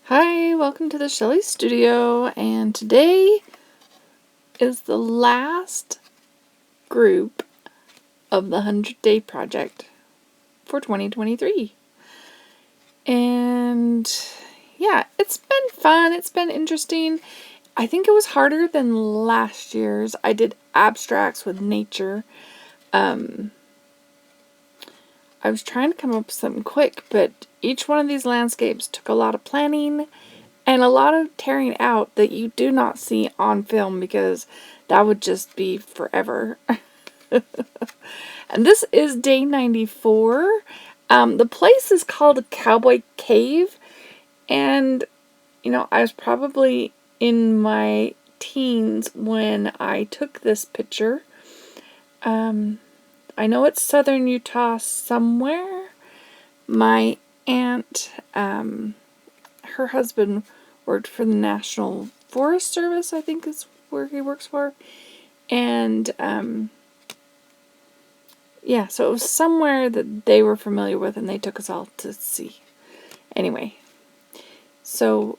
Hi, welcome to the Shelley Studio, and today is the last group of the 100-Day Project for 2023. And yeah, it's been fun, it's been interesting. I think it was harder than last year's. I did abstracts with nature. I was trying to come up with something quick, but each one of these landscapes took a lot of planning and a lot of tearing out that you do not see on film because that would just be forever. And this is day 94. The place is called Cowboy Cave. And, I was probably in my teens when I took this picture. I know it's southern Utah somewhere. My aunt, her husband worked for the National Forest Service, I think is where he works for. And, yeah, so it was somewhere that they were familiar with and they took us all to see. Anyway, so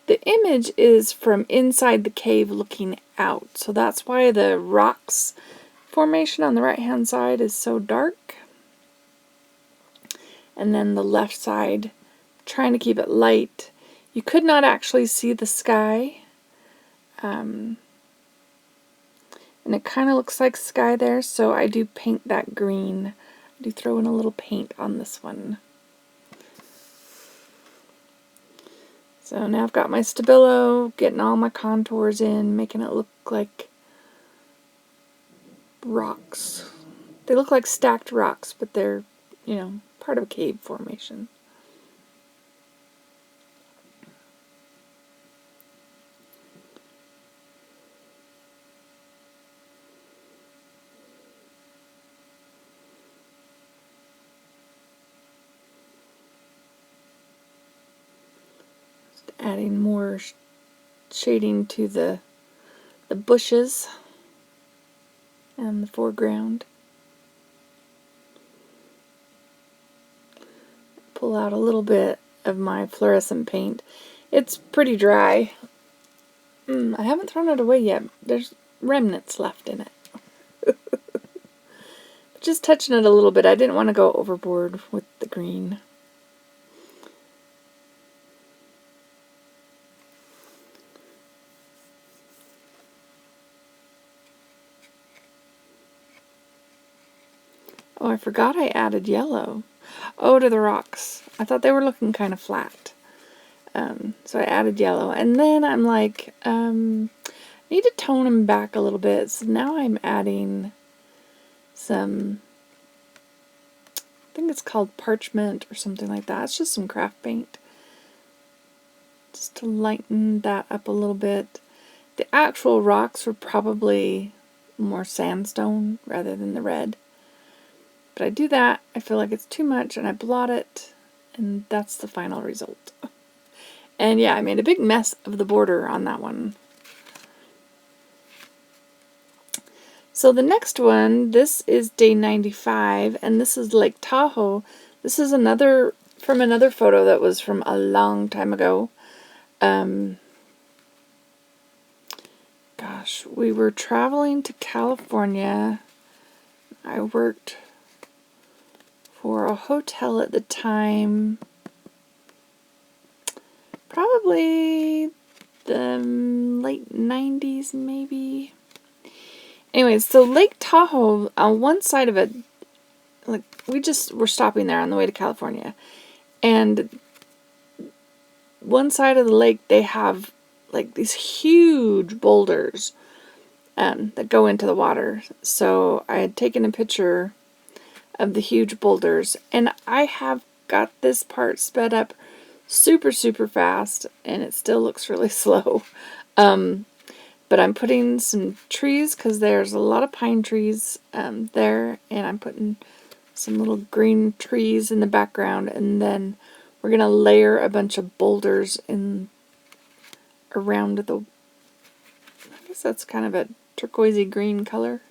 the image is from inside the cave looking out. So that's why the rocks formation on the right-hand side is so dark. And then the left side, trying to keep it light. You could not actually see the sky. And it kind of looks like sky there, so I do paint that green. I do throw in a little paint on this one. So now I've got my Stabilo, getting all my contours in, making it look like rocks. They look like stacked rocks, but they're, part of a cave formation. Just adding more shading to the bushes and the foreground. Pull out a little bit of my fluorescent paint. It's pretty dry. I haven't thrown it away yet. There's remnants left in it. Just touching it a little bit. I didn't want to go overboard with the green. Oh, I forgot I added yellow. Oh, to the rocks. I thought they were looking kind of flat. So I added yellow. And then I'm like, I need to tone them back a little bit. So now I'm adding some, I think it's called parchment or something like that. It's just some craft paint. Just to lighten that up a little bit. The actual rocks were probably more sandstone rather than the red. But I do that, I feel like it's too much, and I blot it, and that's the final result. And yeah, I made a big mess of the border on that one. So the next one, this is day 95, and this is Lake Tahoe. This is another from another photo that was from a long time ago. Gosh, we were traveling to California. I worked for a hotel at the time. Probably the late 90s, maybe. Anyways, so Lake Tahoe, on one side of it, like, we just were stopping there on the way to California. And one side of the lake, they have, like, these huge boulders that go into the water. So I had taken a picture of the huge boulders, and I have got this part sped up super, super fast, and it still looks really slow. But I'm putting some trees, because there's a lot of pine trees there, and I'm putting some little green trees in the background, and then we're going to layer a bunch of boulders in around the, I guess that's kind of a turquoisey green color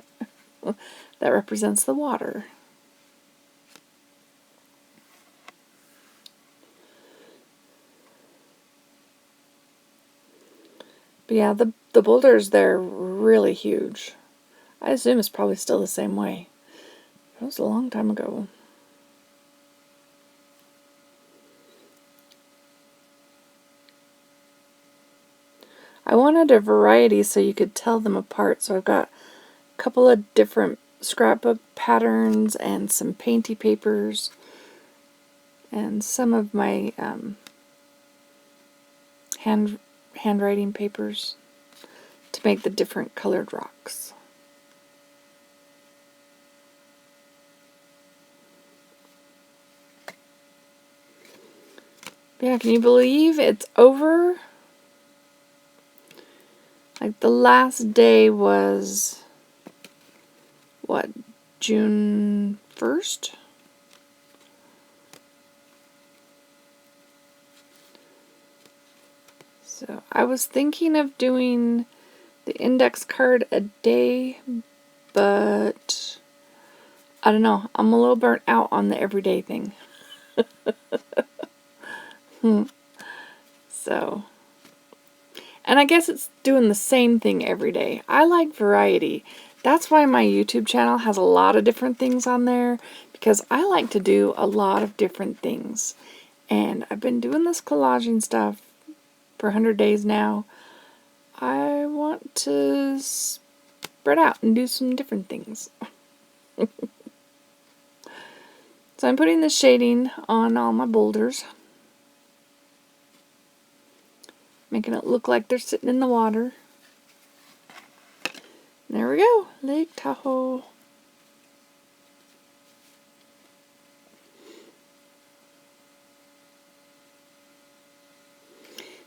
that represents the water. But yeah, the boulders, they're really huge. I assume it's probably still the same way. It was a long time ago. I wanted a variety so you could tell them apart, so I've got a couple of different scrapbook patterns and some painty papers and some of my handwriting papers to make the different colored rocks. Yeah, can you believe it's over? Like, the last day was, what, June 1st? So I was thinking of doing the index card a day, but I don't know. I'm a little burnt out on the everyday thing. So, and I guess it's doing the same thing every day. I like variety. That's why my YouTube channel has a lot of different things on there, because I like to do a lot of different things. And I've been doing this collaging stuff for 100 days now. I want to spread out and do some different things. So I'm putting the shading on all my boulders, making it look like they're sitting in the water. There we go, Lake Tahoe.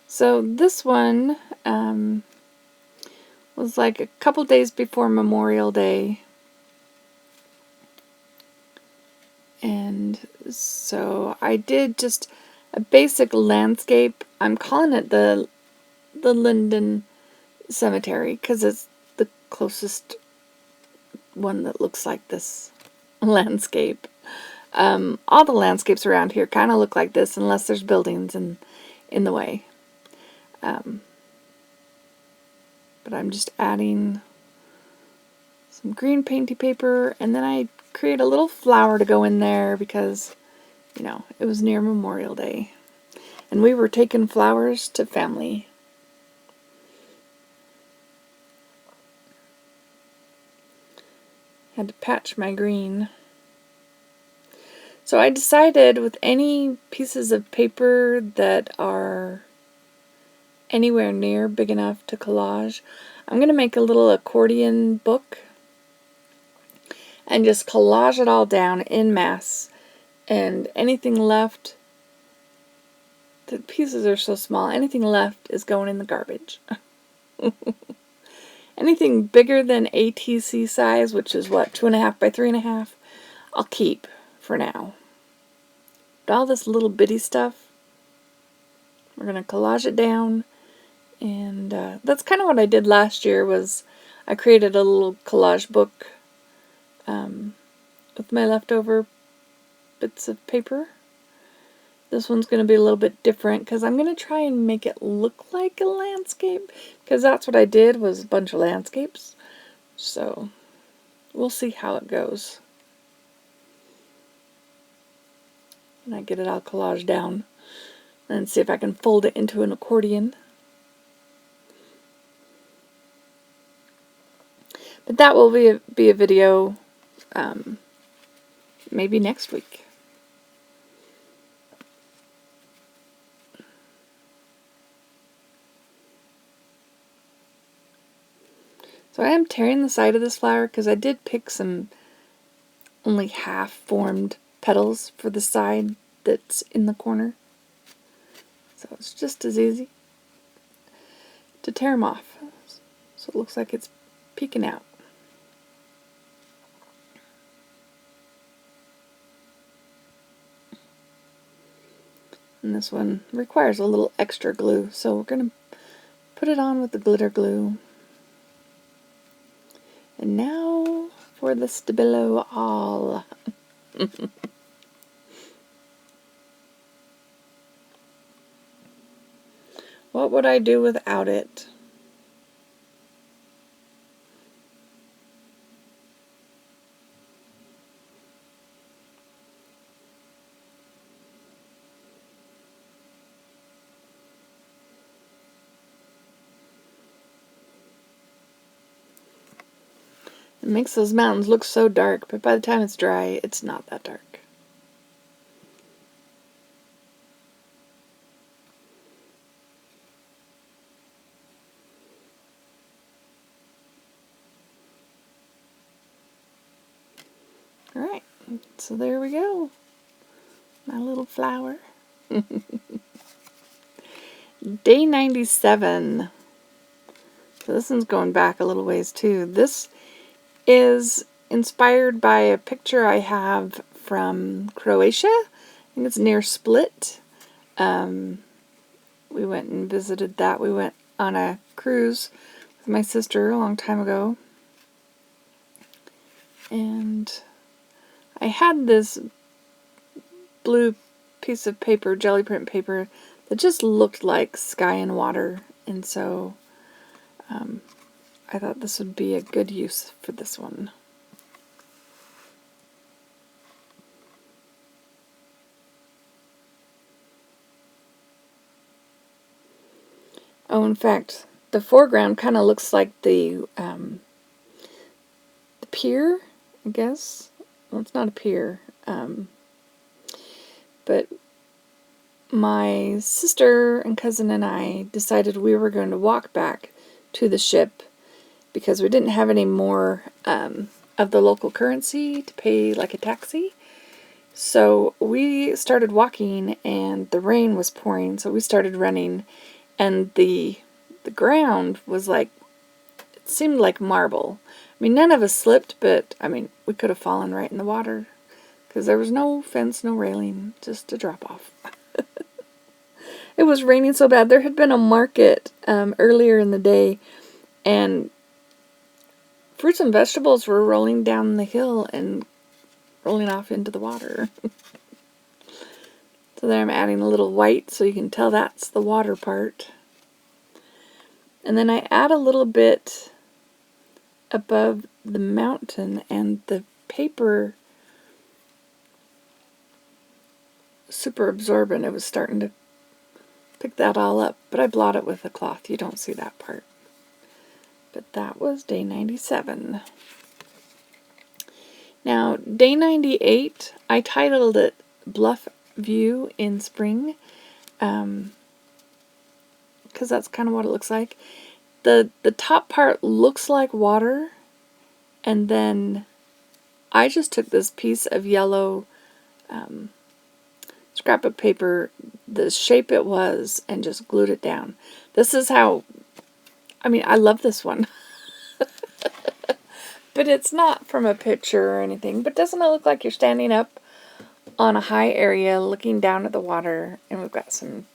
So this one was like a couple days before Memorial Day. And so I did just a basic landscape. I'm calling it the Linden Cemetery because it's the closest one that looks like this landscape. All the landscapes around here kind of look like this unless there's buildings in the way. But I'm just adding some green painty paper, and then I create a little flower to go in there because, you know, it was near Memorial Day. And we were taking flowers to family. Had to patch my green. So I decided with any pieces of paper that are anywhere near big enough to collage, I'm going to make a little accordion book and just collage it all down en masse. And anything left, the pieces are so small, anything left is going in the garbage. Anything bigger than ATC size, which is what, 2.5 by 3.5, I'll keep for now. But all this little bitty stuff, we're going to collage it down. And that's kind of what I did last year, was I created a little collage book with my leftover bits of paper. This one's going to be a little bit different because I'm going to try and make it look like a landscape, because that's what I did, was a bunch of landscapes. So we'll see how it goes when I get it all collaged down, and see if I can fold it into an accordion. But that will be a video maybe next week. So I am tearing the side of this flower because I did pick some only half-formed petals for the side that's in the corner. So it's just as easy to tear them off. So it looks like it's peeking out. And this one requires a little extra glue, so we're going to put it on with the glitter glue. And now for the Stabilo all. What would I do without it? makes those mountains look so dark, but by the time it's dry, it's not that dark. Alright, so there we go. My little flower. Day 97. So this one's going back a little ways too. This is inspired by a picture I have from Croatia. I think it's near Split. We went and visited that. We went on a cruise with my sister a long time ago. And I had this blue piece of paper, jelly print paper, that just looked like sky and water. And so I thought this would be a good use for this one. Oh, in fact, the foreground kind of looks like the pier, I guess. Well, it's not a pier. But my sister and cousin and I decided we were going to walk back to the ship because we didn't have any more of the local currency to pay like a taxi. So we started walking and the rain was pouring, so we started running, and the ground was like, it seemed like marble. I mean, none of us slipped, but I mean, we could have fallen right in the water because there was no fence, no railing, just a drop off. It was raining so bad. There had been a market earlier in the day, and fruits and vegetables were rolling down the hill and rolling off into the water. So there I'm adding a little white so you can tell that's the water part. And then I add a little bit above the mountain, and the paper, super absorbent, it was starting to pick that all up, but I blot it with a cloth. You don't see that part. But that was day 97. Now, day 98, I titled it Bluff View in Spring, because that's kind of what it looks like. The top part looks like water, and then I just took this piece of yellow scrapbook paper, the shape it was, and just glued it down. This is how, I mean, I love this one. But it's not from a picture or anything. But doesn't it look like you're standing up on a high area looking down at the water, and we've got some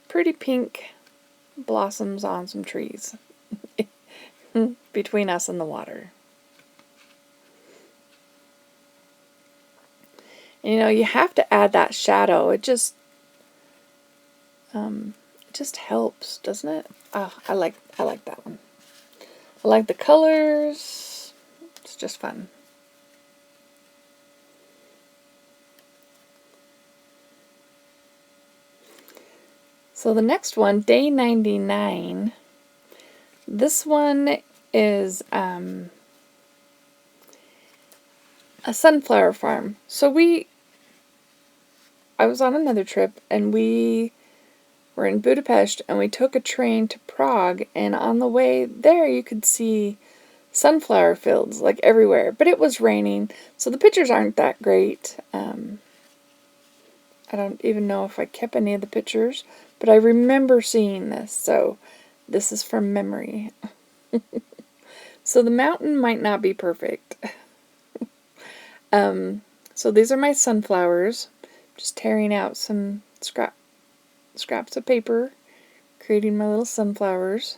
pretty pink blossoms on some trees between us and the water. And, you know, you have to add that shadow. It just helps, doesn't it? Oh, I like that one. I like the colors. It's just fun. So the next one, day 99, this one is a sunflower farm. So I was on another trip, and we were in Budapest, and we took a train to Prague, and on the way there you could see sunflower fields like everywhere, but it was raining, so the pictures aren't that great. I don't even know if I kept any of the pictures, but I remember seeing this, so this is from memory. So the mountain might not be perfect. So these are my sunflowers. Just tearing out some scraps of paper, creating my little sunflowers.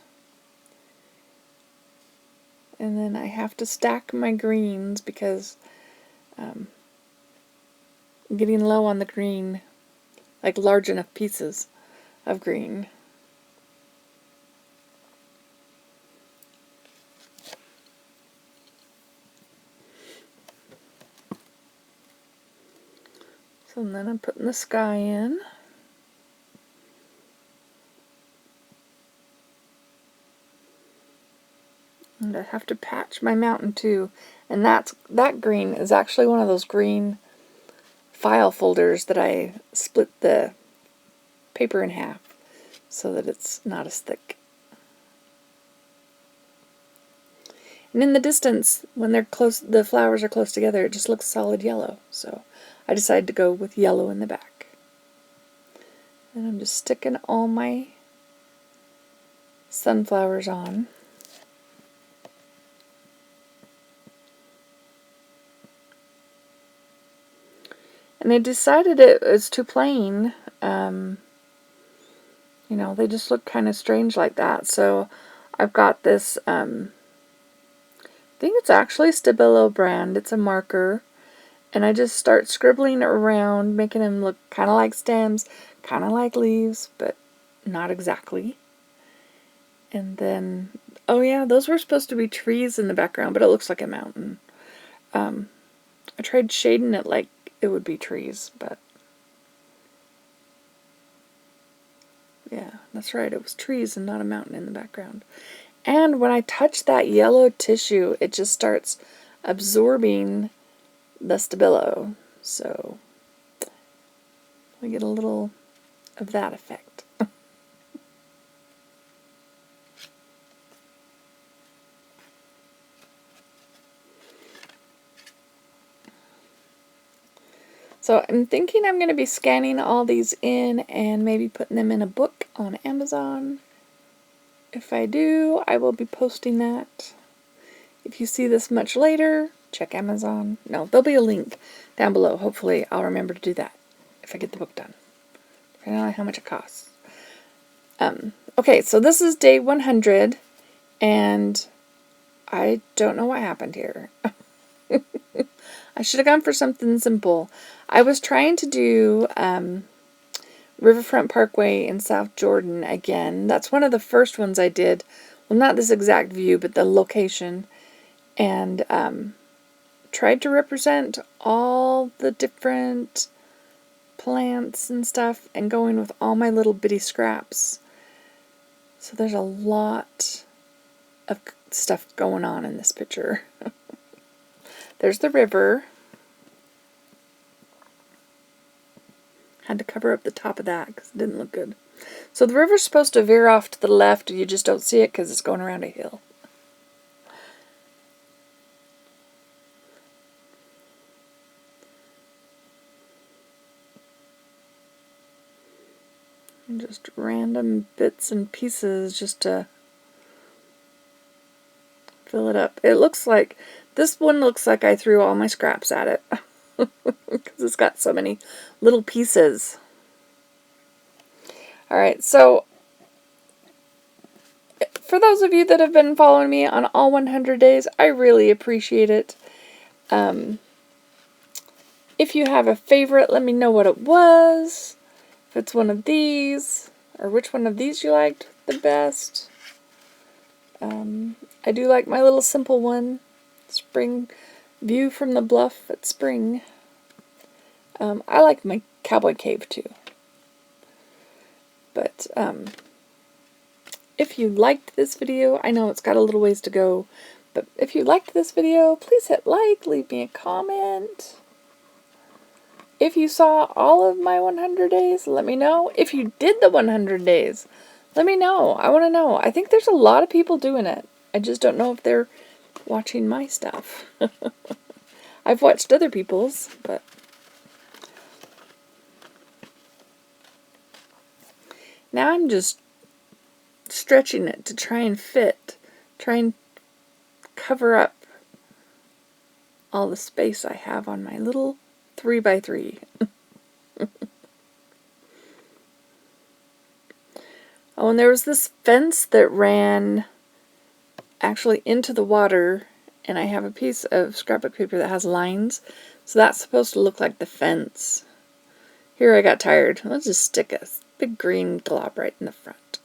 And then I have to stack my greens because I'm getting low on the green, like large enough pieces of green. So then I'm putting the sky in. And I have to patch my mountain too. And that green is actually one of those green file folders that I split the paper in half so that it's not as thick. And in the distance, when they're close, the flowers are close together, it just looks solid yellow. So I decided to go with yellow in the back. And I'm just sticking all my sunflowers on. And I decided it was too plain. You know, they just look kind of strange like that. So I've got this, I think it's actually Stabilo brand. It's a marker. And I just start scribbling around, making them look kind of like stems, kind of like leaves, but not exactly. And then, oh yeah, those were supposed to be trees in the background, but it looks like a mountain. I tried shading it like it would be trees, but yeah, that's right, it was trees and not a mountain in the background. And when I touch that yellow tissue, it just starts absorbing the Stabilo. So we get a little of that effect. So I'm thinking I'm going to be scanning all these in and maybe putting them in a book on Amazon. If I do, I will be posting that. If you see this much later, check Amazon. No, there'll be a link down below. Hopefully I'll remember to do that if I get the book done. Depending on how much it costs. Okay, so this is day 100, and I don't know what happened here. I should have gone for something simple. I was trying to do Riverfront Parkway in South Jordan again. That's one of the first ones I did. Well, not this exact view, but the location. And tried to represent all the different plants and stuff and going with all my little bitty scraps. So there's a lot of stuff going on in this picture. There's the river. Had to cover up the top of that because it didn't look good. So the river's supposed to veer off to the left. You just don't see it because it's going around a hill. And just random bits and pieces just to fill it up. It looks like, this one looks like I threw all my scraps at it. Because it's got so many little pieces. Alright, so for those of you that have been following me on all 100 days, I really appreciate it. If you have a favorite, let me know what it was. If it's one of these, or which one of these you liked the best. I do like my little simple one. Spring view from the bluff at spring. I like my cowboy cave too. But if you liked this video, I know it's got a little ways to go, but if you liked this video, please hit like, leave me a comment. If you saw all of my 100 days, let me know. If you did the 100 days, let me know. I want to know. I think there's a lot of people doing it. I just don't know if they're watching my stuff. I've watched other people's, but now I'm just stretching it to try and fit, try and cover up all the space I have on my little 3x3. Oh, and there was this fence that ran actually into the water, and I have a piece of scrapbook paper that has lines, so that's supposed to look like the fence. Here I got tired. Let's just stick a big green glob right in the front.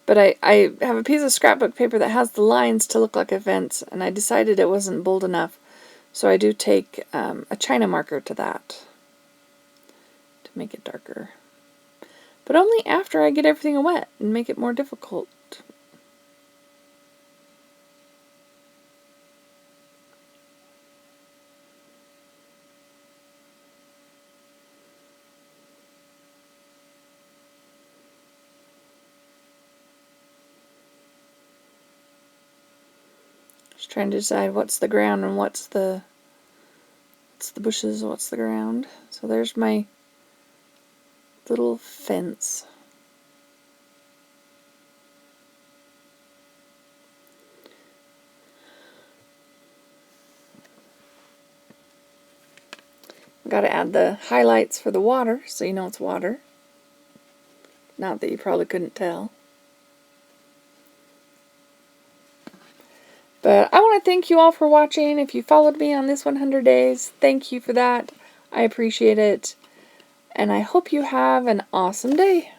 But I have a piece of scrapbook paper that has the lines to look like a fence, and I decided it wasn't bold enough, so I do take a China marker to that to make it darker. but only after I get everything wet and make it more difficult. Just trying to decide what's the ground and what's the bushes, what's the ground. So there's my little fence. Got to add the highlights for the water so you know it's water. Not that you probably couldn't tell. But I want to thank you all for watching. If you followed me on this 100 days, thank you for that. I appreciate it. And I hope you have an awesome day.